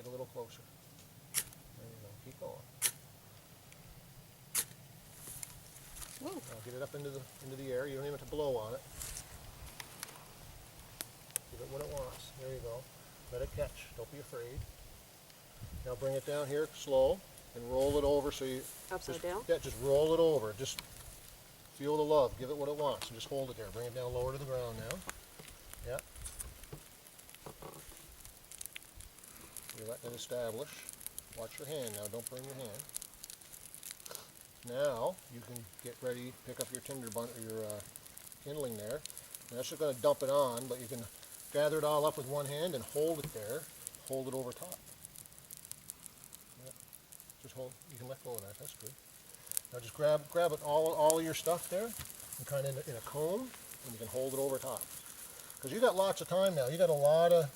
a little closer. There you go. Keep going. Woo. Now get it up into the air. You don't even have to blow on it. Give it what it wants. There you go. Let it catch. Don't be afraid. Now bring it down here slow and roll it over so you Upside down? Yeah, just roll it over. Just feel the love. Give it what it wants. And just hold it there. Bring it down lower to the ground now. Yeah. You're letting it establish. Watch your hand now. Don't burn your hand. Now you can get ready. Pick up your tinder bun or your kindling there. Now that's just going to dump it on, but you can gather it all up with one hand and hold it there. Hold it over top. Yeah. Just hold. You can let go of that. That's good. Now just grab it all of your stuff there, and kind of in a cone, and you can hold it over top. Because you got lots of time now. You got a lot of.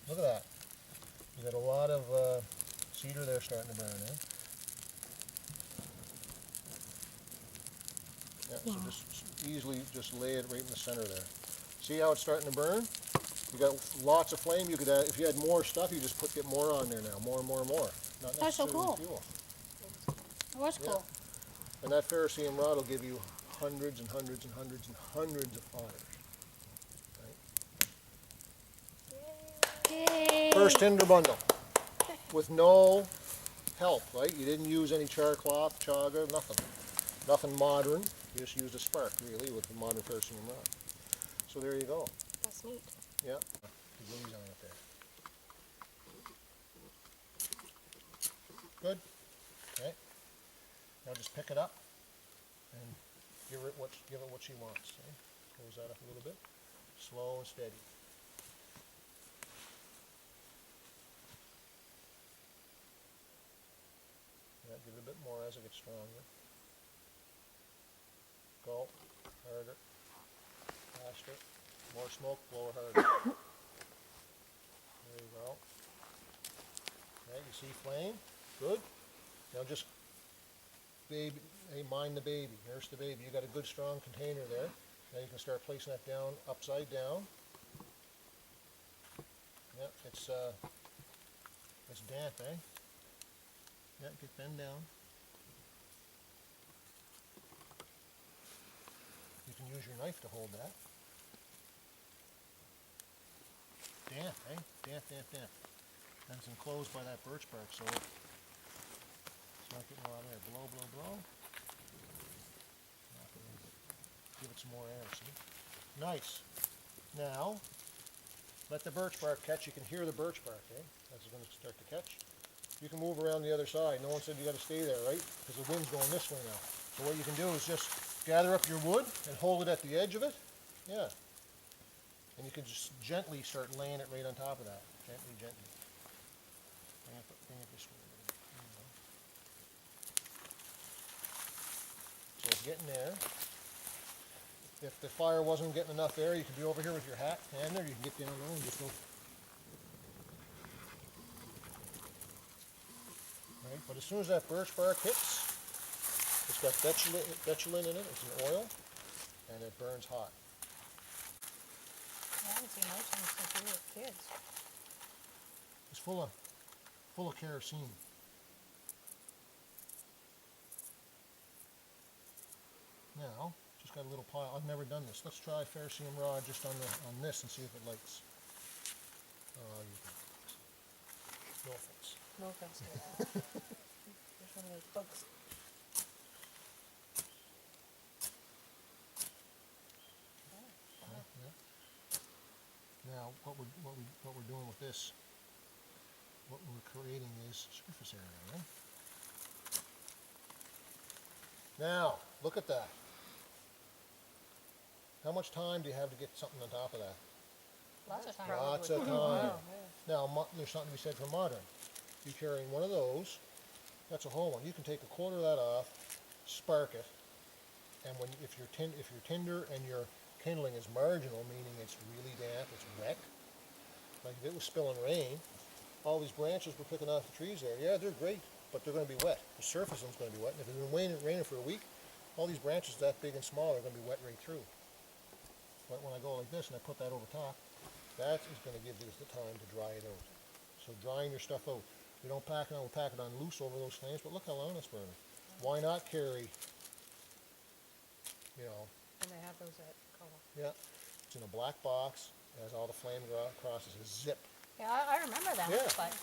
Look at that. You got a lot of cedar there starting to burn. Eh? Yeah. Wow. So just easily just lay it right in the center there. See how it's starting to burn? You got lots of flame. You could add, if you had more stuff, you just get more on there now. More and more and more. Not That's so necessarily cool. fuel. Oh, that's cool. And that ferrocerium rod will give you hundreds and hundreds and hundreds and hundreds of fires. Right? Yay. First tinder bundle with no help, right? You didn't use any char cloth, chaga, nothing. Nothing modern. You just used a spark, really, with the modern ferrocerium rod. So there you go. That's neat. Yeah. The wings on it there. Good. Okay. Now just pick it up and give it what she wants. Okay? Close that up a little bit. Slow and steady. Yeah, give it a bit more as it gets stronger. Go. Harder. Faster. More smoke, blow it harder. There you go. Okay, you see flame? Good. Now just baby, hey, mind the baby, nurse the baby. You got a good strong container there. Now you can start placing that down upside down. Yep, it's damp, eh? Yeah, bend down. You can use your knife to hold that. Damp, eh? Damp, damp, damp. And it's enclosed by that birch bark, so it's not getting a lot of air. Blow, blow, blow. Give it some more air, see? Nice. Now, let the birch bark catch. You can hear the birch bark, eh? As it's going to start to catch. You can move around the other side. No one said you got to stay there, right? Because the wind's going this way now. So what you can do is just gather up your wood and hold it at the edge of it. Yeah. And you can just gently start laying it right on top of that. Gently, gently. Bring it this way. There you go. So it's getting there. If the fire wasn't getting enough air, you could be over here with your hand there. You can get down low and just go. Right? But as soon as that birch bark hits, it's got betulin in it. It's an oil, and it burns hot. I haven't seen those things since we were kids. It's full of kerosene. Now, just got a little pile. I've never done this. Let's try ferrocerium rod just on this and see if it lights. No offense. No offense to that. There's one of those bugs. Yeah. Now, what we're doing with this, what we're creating is surface area. Right? Now, look at that. How much time do you have to get something on top of that? Lots of time. Lots of time. Wow. Now, there's something to be said for modern. You're carrying one of those. That's a whole one. You can take a quarter of that off, spark it, and if your tinder and your kindling is marginal, meaning it's really damp, it's wet, like if it was spilling rain, all these branches we're picking off the trees there, yeah, they're great, but they're going to be wet. The surface is going to be wet, and if it's been raining for a week, all these branches that big and small are going to be wet right through. But when I go like this and I put that over top, that is going to give this the time to dry it out. So drying your stuff out. We don't pack it on, we pack it on loose over those flames, but look how long it's burning. Why not carry, you know, And they have those at Co-op. yeah, it's in a black box, it has all the flame crosses, a zip. Yeah, I remember that, Yeah. but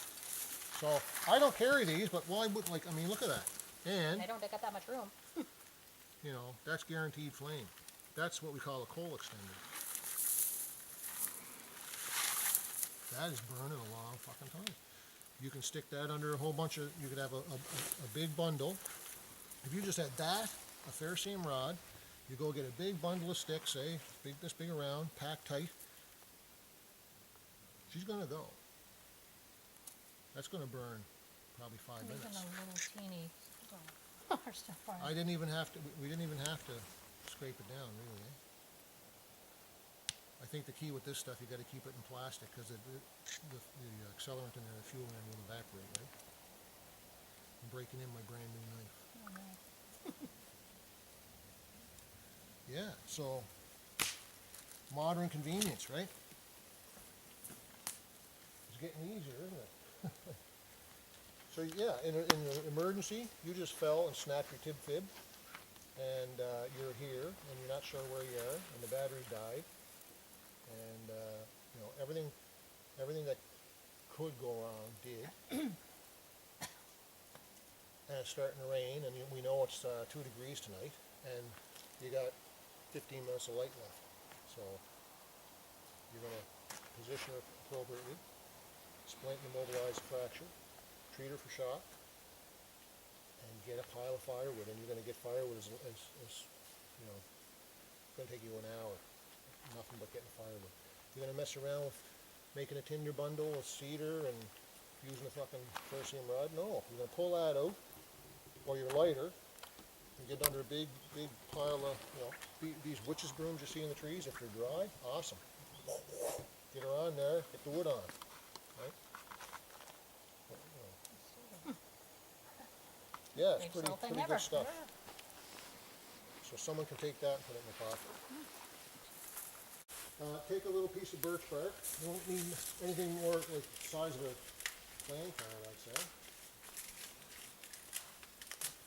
So I don't carry these, but why would, like, I mean, look at that. And, they don't take up that much room. you know, that's guaranteed flame. That's what we call a coal extender. That is burning a long fucking time. You can stick that under a whole bunch of, you could have a big bundle. If you just had that, a ferrocerium rod, you go get a big bundle of sticks, say, this big around, packed tight. She's gonna go. That's gonna burn probably 5 Even minutes. a little teeny or stuff. I didn't even have to, we didn't even have to scrape it down, really. Eh? I think the key with this stuff, you gotta keep it in plastic, because the accelerant in there, the fuel in there will evaporate, right? I'm breaking in my brand new knife. Yeah, so, modern convenience, right? It's getting easier, isn't it? So yeah, in an emergency, you just fell and snapped your tib fib, and you're here, and you're not sure where you are, and the battery died, and you know, everything that could go wrong did. And it's starting to rain, and we know it's 2 degrees tonight, and you got 15 minutes of light left. So you're going to position her appropriately, splint and immobilize the fracture, treat her for shock, and get a pile of firewood. And you're going to get firewood as you know, it's going to take you an hour. Nothing but getting firewood. You're going to mess around with making a tinder bundle with cedar and using a fucking ferrocerium rod? No. You're going to pull that out, or your lighter, and get under a big pile of, you know, these witch's brooms you see in the trees. If they're dry, awesome. Get her on there, get the wood on, right? But, you know. Yeah, it's Safe salt pretty thing ever. good stuff. So someone can take that and put it in their pocket. Take a little piece of birch bark. You don't need anything more like the size of a playing card, I'd say.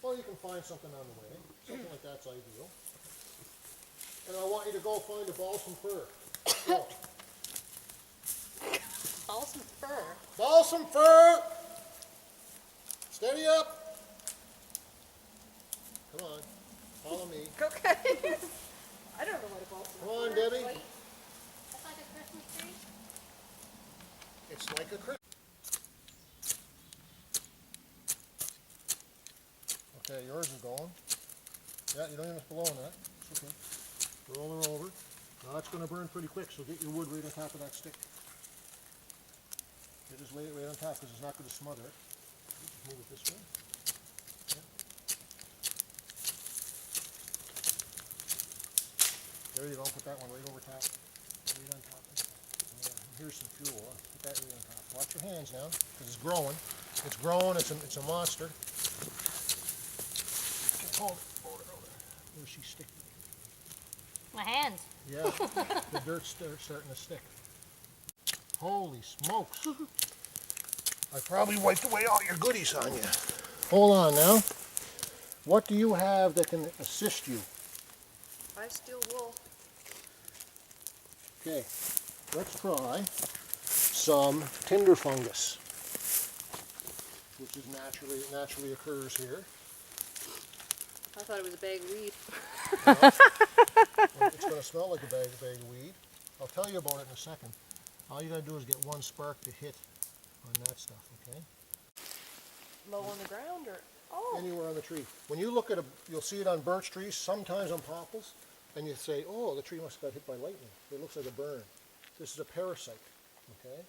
Well, you can find something on the way. Something like that's ideal. And I want you to go find a balsam fir. Go. Balsam fir. Balsam fir! Steady up! Come on, follow me. Okay. I don't know what a balsam Come on, fir is. Debbie. Like, that's like a Christmas tree? It's like a Christmas. Okay, yours is going. Yeah, you don't even have to blow on that. It's okay. Roll her over. Now that's going to burn pretty quick, so get your wood right on top of that stick. You just lay it right on top because it's not going to smother it. Just move it this way. Yeah. There you go. Put that one right over top. Right on top. Yeah. And here's some fuel. Put that right on top. Watch your hands now, because it's growing. It's growing. It's a monster. Hold it. Where's she sticking? My hands. Yeah, the dirt's starting to stick. Holy smokes. I probably wiped away all your goodies on you. Hold on now. What do you have that can assist you? I steal wool. Okay, let's try some tinder fungus, which is naturally occurs here. I thought it was a bag of weed. It's going to smell like a bag of weed. I'll tell you about it in a second. All you got to do is get one spark to hit on that stuff, okay? Low on the ground or? Oh. Anywhere on the tree. When you look at you'll see it on birch trees, sometimes on popples, and you say, oh, the tree must have got hit by lightning. It looks like a burn. This is a parasite, okay?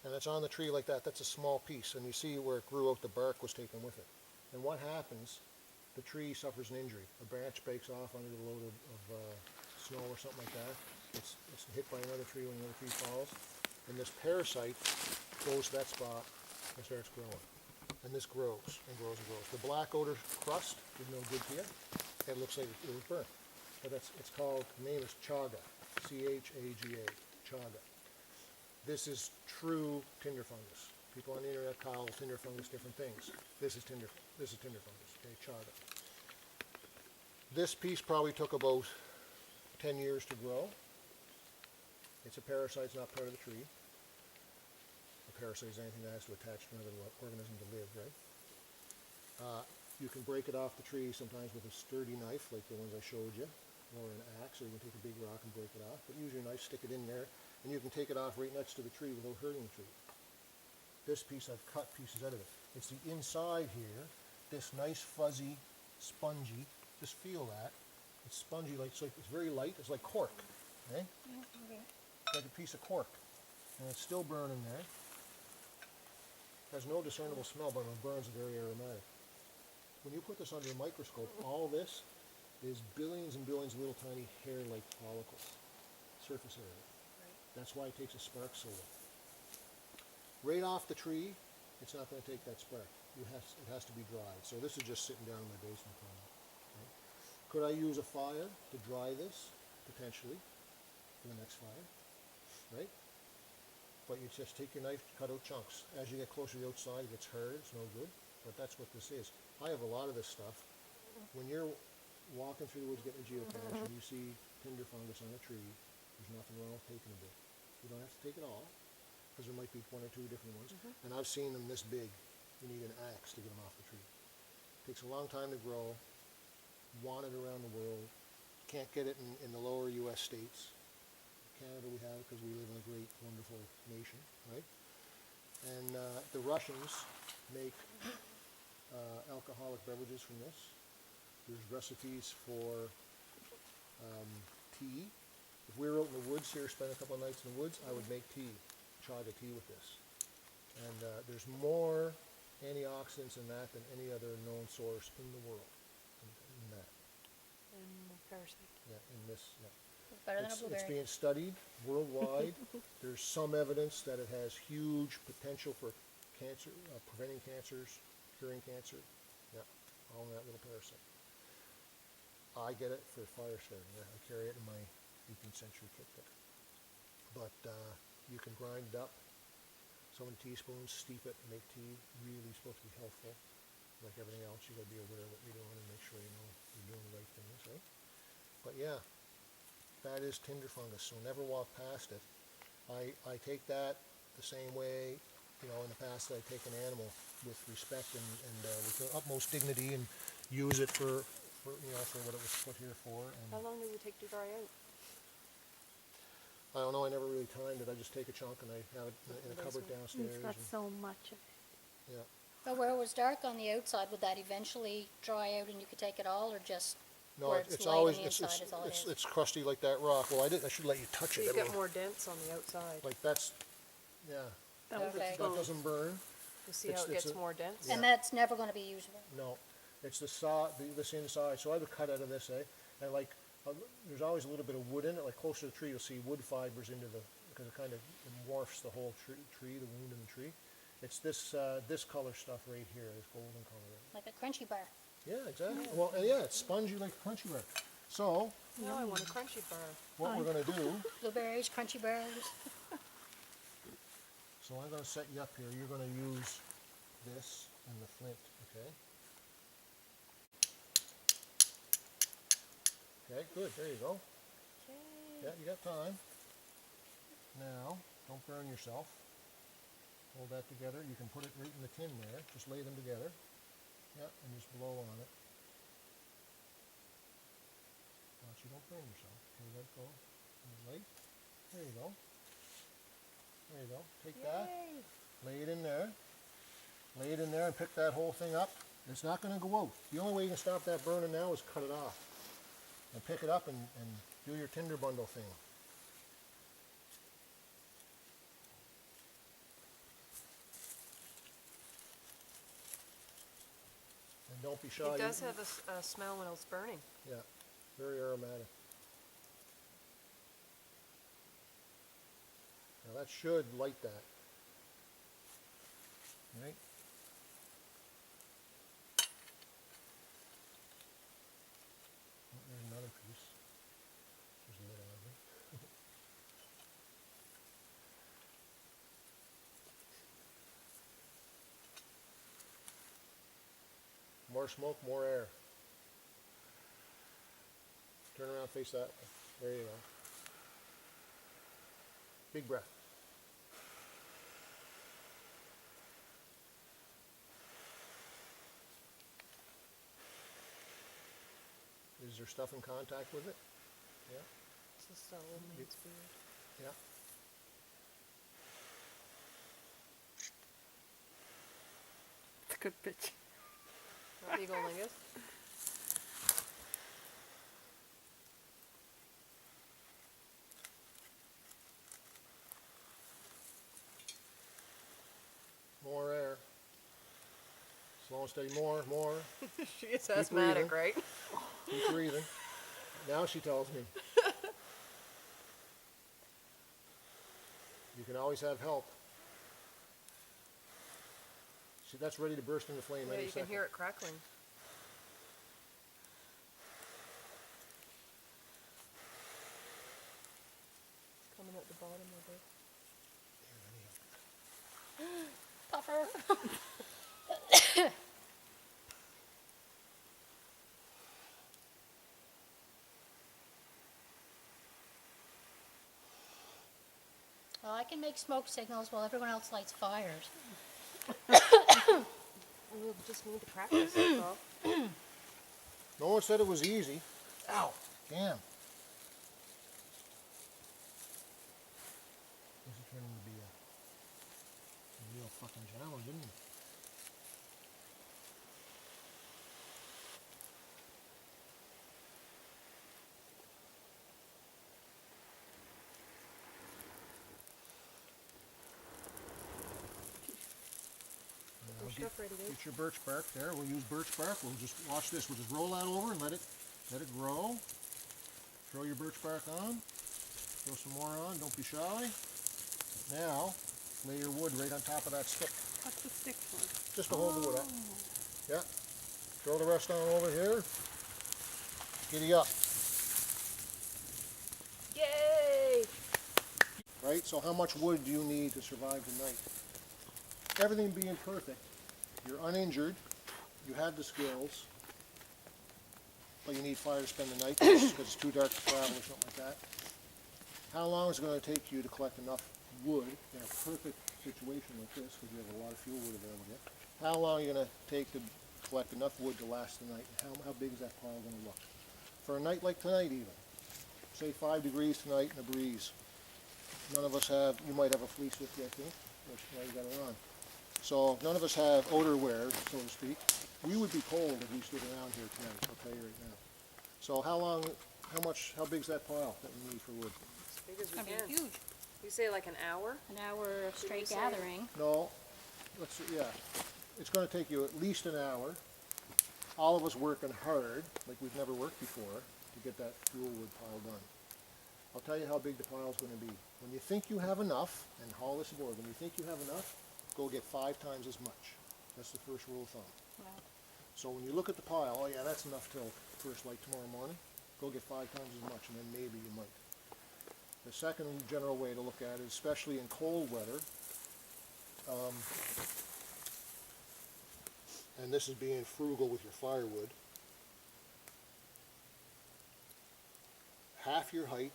And it's on the tree like that. That's a small piece, and you see where it grew out, the bark was taken with it. And what happens? The tree suffers an injury. A branch breaks off under the load of snow or something like that. It's hit by another tree when another tree falls. And this parasite goes to that spot and starts growing. And this grows and grows and grows. The black odor crust is no good to you. It looks like it was burnt. But it's called, the name is chaga. C-H-A-G-A. Chaga. This is true tinder fungus. People on the internet call tinder fungus different things. This is tinder fungus, okay, chaga. This piece probably took about 10 years to grow. It's a parasite, it's not part of the tree. A parasite is anything that has to attach to another organism to live, right? You can break it off the tree sometimes with a sturdy knife, like the ones I showed you, or an axe, or you can take a big rock and break it off. But use your knife, stick it in there, and you can take it off right next to the tree without hurting the tree. This piece, I've cut pieces out of it. It's the inside here, this nice fuzzy, spongy, just feel that. It's spongy, it's very light, it's like cork, okay? Okay. It's like a piece of cork, and it's still burning there. Has no discernible smell, but when it burns, it's very aromatic. When you put this under a microscope, all this is billions and billions of little tiny hair-like follicles, surface area. Right. That's why it takes a spark so long. Right off the tree, it's not going to take that spark. It has to be dried. So this is just sitting down in my basement corner. Okay. Could I use a fire to dry this? Potentially, for the next fire, right? But you just take your knife, cut out chunks. As you get closer to the outside, it gets hard, it's no good. But that's what this is. I have a lot of this stuff. When you're walking through the woods getting a geocache and you see tinder fungus on a tree, there's nothing wrong with taking a bit. You don't have to take it all, because there might be one or two different ones. And I've seen them this big. You need an axe to get them off the tree. It takes a long time to grow, wanted around the world. Can't get it in the lower U.S. states. Canada we have it because we live in a great, wonderful nation, right? And the Russians make alcoholic beverages from this. There's recipes for tea. If we were out in the woods here, spend a couple of nights in the woods, I would make tea, chaga tea with this. And there's more antioxidants in that than any other known source in the world. In that. And parasite. Yeah, in this, yeah. Better than a It's blueberry. being studied worldwide. There's some evidence that it has huge potential for cancer, preventing cancers, curing cancer. Yeah, all in that little parasite. I get it for fire starting. I carry it in my 18th century kit there. But you can grind it up, so many teaspoons, steep it, make tea. Really supposed to be healthful. Like everything else, you got to be aware of what you're doing and make sure you know you're doing the right things, right? But yeah, that is tinder fungus, so never walk past it. I take that the same way, you know, in the past I take an animal with respect and with the utmost dignity and use it for you know, for what it was put here for. And How long does it take to dry out? I don't know, I never really timed it. I just take a chunk and I have it in a cupboard downstairs. It's got And, so much of it. yeah. But where it was dark on the outside, would that eventually dry out and you could take it all, or just No, where it's it's light on always the inside is all it is? it's crusty like that rock. Well, I should let you touch it. You I get mean, more dents on the outside. like that's, yeah. Okay. That doesn't burn. You see how it's- it it's gets a- more dense? Yeah. And that's never going to be usable. No, it's this inside. So I would cut out of this, and like there's always a little bit of wood in it. Like close to the tree, you'll see wood fibers into the, because it kind of morphs the whole tree, the wound in the tree. It's this this color stuff right here, this golden color. Like a crunchy bar. Yeah, exactly. Well, and yeah, it's spongy like crunchy bar. So Now I want a crunchy bar. what we're gonna do? Blueberries, crunchy bars. So I'm gonna set you up here. You're gonna use this and the flint, okay? Okay, good. There you go. Yeah, you got time. Now, don't burn yourself. Hold that together. You can put it right in the tin there. Just lay them together. Yeah, and just blow on it. Watch you don't burn yourself. Okay, let go. Light. There you go. There you go. Take that. Lay it in there. Lay it in there and pick that whole thing up. It's not going to go out. The only way you can stop that burning now is cut it off. And pick it up and do your tinder bundle thing. And don't be shy. It does have a smell when it's burning. Yeah, very aromatic. Now that should light that. Right? Oh, there's another piece. There's a little of it. More smoke, more air. Turn around, face that way. There you go. Big breath. Is there stuff in contact with it? Yeah, It's just a old man's beard. yeah. It's a good pitch. How big old is? More air. Slow and steady, more. She is breathing. asthmatic, right? Keep breathing. Now she tells me. You can always have help. See, that's ready to burst into flame Yeah, any you second. can hear it crackling. It's coming at the bottom of it. Puffer. Well, I can make smoke signals while everyone else lights fires. We'll just need to practice, that's all. No one said it was easy. Ow. Damn. This is turning to be a real fucking challenge, isn't it? Your stuff ready, Dave? Get your birch bark there. We'll use birch bark. We'll just watch this. We'll just roll that over and let it grow. Throw your birch bark on. Throw some more on. Don't be shy. Now, lay your wood right on top of that stick, What's the stick for? just to hold the wood up. Yeah. Throw the rest on over here. Giddy up. Yay! Right? So how much wood do you need to survive the night? Everything being perfect, you're uninjured, you have the skills, but you need fire to spend the night because it's too dark to travel or something like that. How long is it going to take you to collect enough wood in a perfect situation like this, because you have a lot of fuel wood available here? How long are you going to take to collect enough wood to last the night? And how big is that pile going to look? For a night like tonight even, say 5 degrees tonight and a breeze. None of us have, you might have a fleece with you, I think, or you got it on. So none of us have outer wear, so to speak. We would be cold if we stood around here tonight, I'll tell you right now. So how big's that pile that we need for wood? As big as It's we gonna can. be huge. You say like an hour? An hour of Did you straight say- gathering. No, it's gonna take you at least an hour. All of us working hard, like we've never worked before, to get that fuel wood pile done. I'll tell you how big the pile's gonna be. When you think you have enough, and haul this aboard, when you think you have enough, go get 5 times as much. That's the first rule of thumb. Wow. So when you look at the pile, oh yeah, that's enough till first light tomorrow morning, go get 5 times as much, and then maybe you might. The second general way to look at it, especially in cold weather, and this is being frugal with your firewood, half your height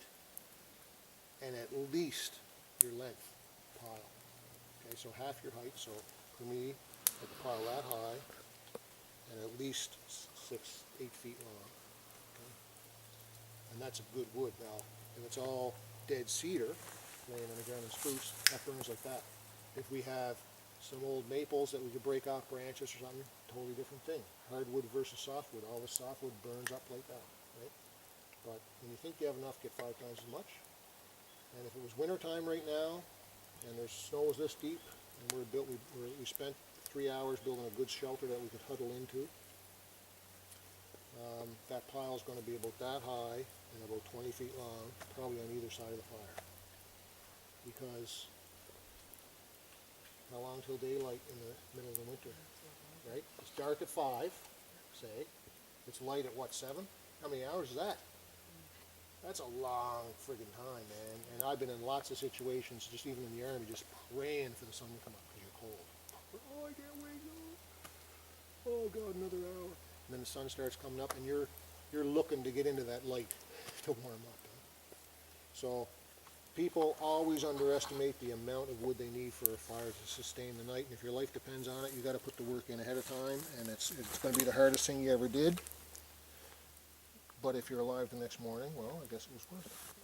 and at least your length pile. Okay, so half your height, so for me, I can pile that high and at least 6-8 feet long. Okay? And that's a good wood. Now, if it's all dead cedar laying on the ground and spruce, that burns like that. If we have some old maples that we could break off branches or something, totally different thing. Hardwood versus softwood. All the softwood burns up like that, right? But when you think you have enough, get 5 times as much. And if it was winter time right now, and there's snows this deep, and we spent 3 hours building a good shelter that we could huddle into, that pile is going to be about that high and about 20 feet long, probably on either side of the fire. Because how long till daylight in the middle of the winter, right? It's dark at 5, say. It's light at what, 7? How many hours is that? That's a long friggin' time, man. And I've been in lots of situations, just even in the army, just praying for the sun to come up because you're cold. Oh, I can't wait, no. Oh, God, another hour. then the sun starts coming up, and you're looking to get into that light to warm up. So people always underestimate the amount of wood they need for a fire to sustain the night, and if your life depends on it, you got to put the work in ahead of time, and it's going to be the hardest thing you ever did. But if you're alive the next morning, well, I guess it was worth it.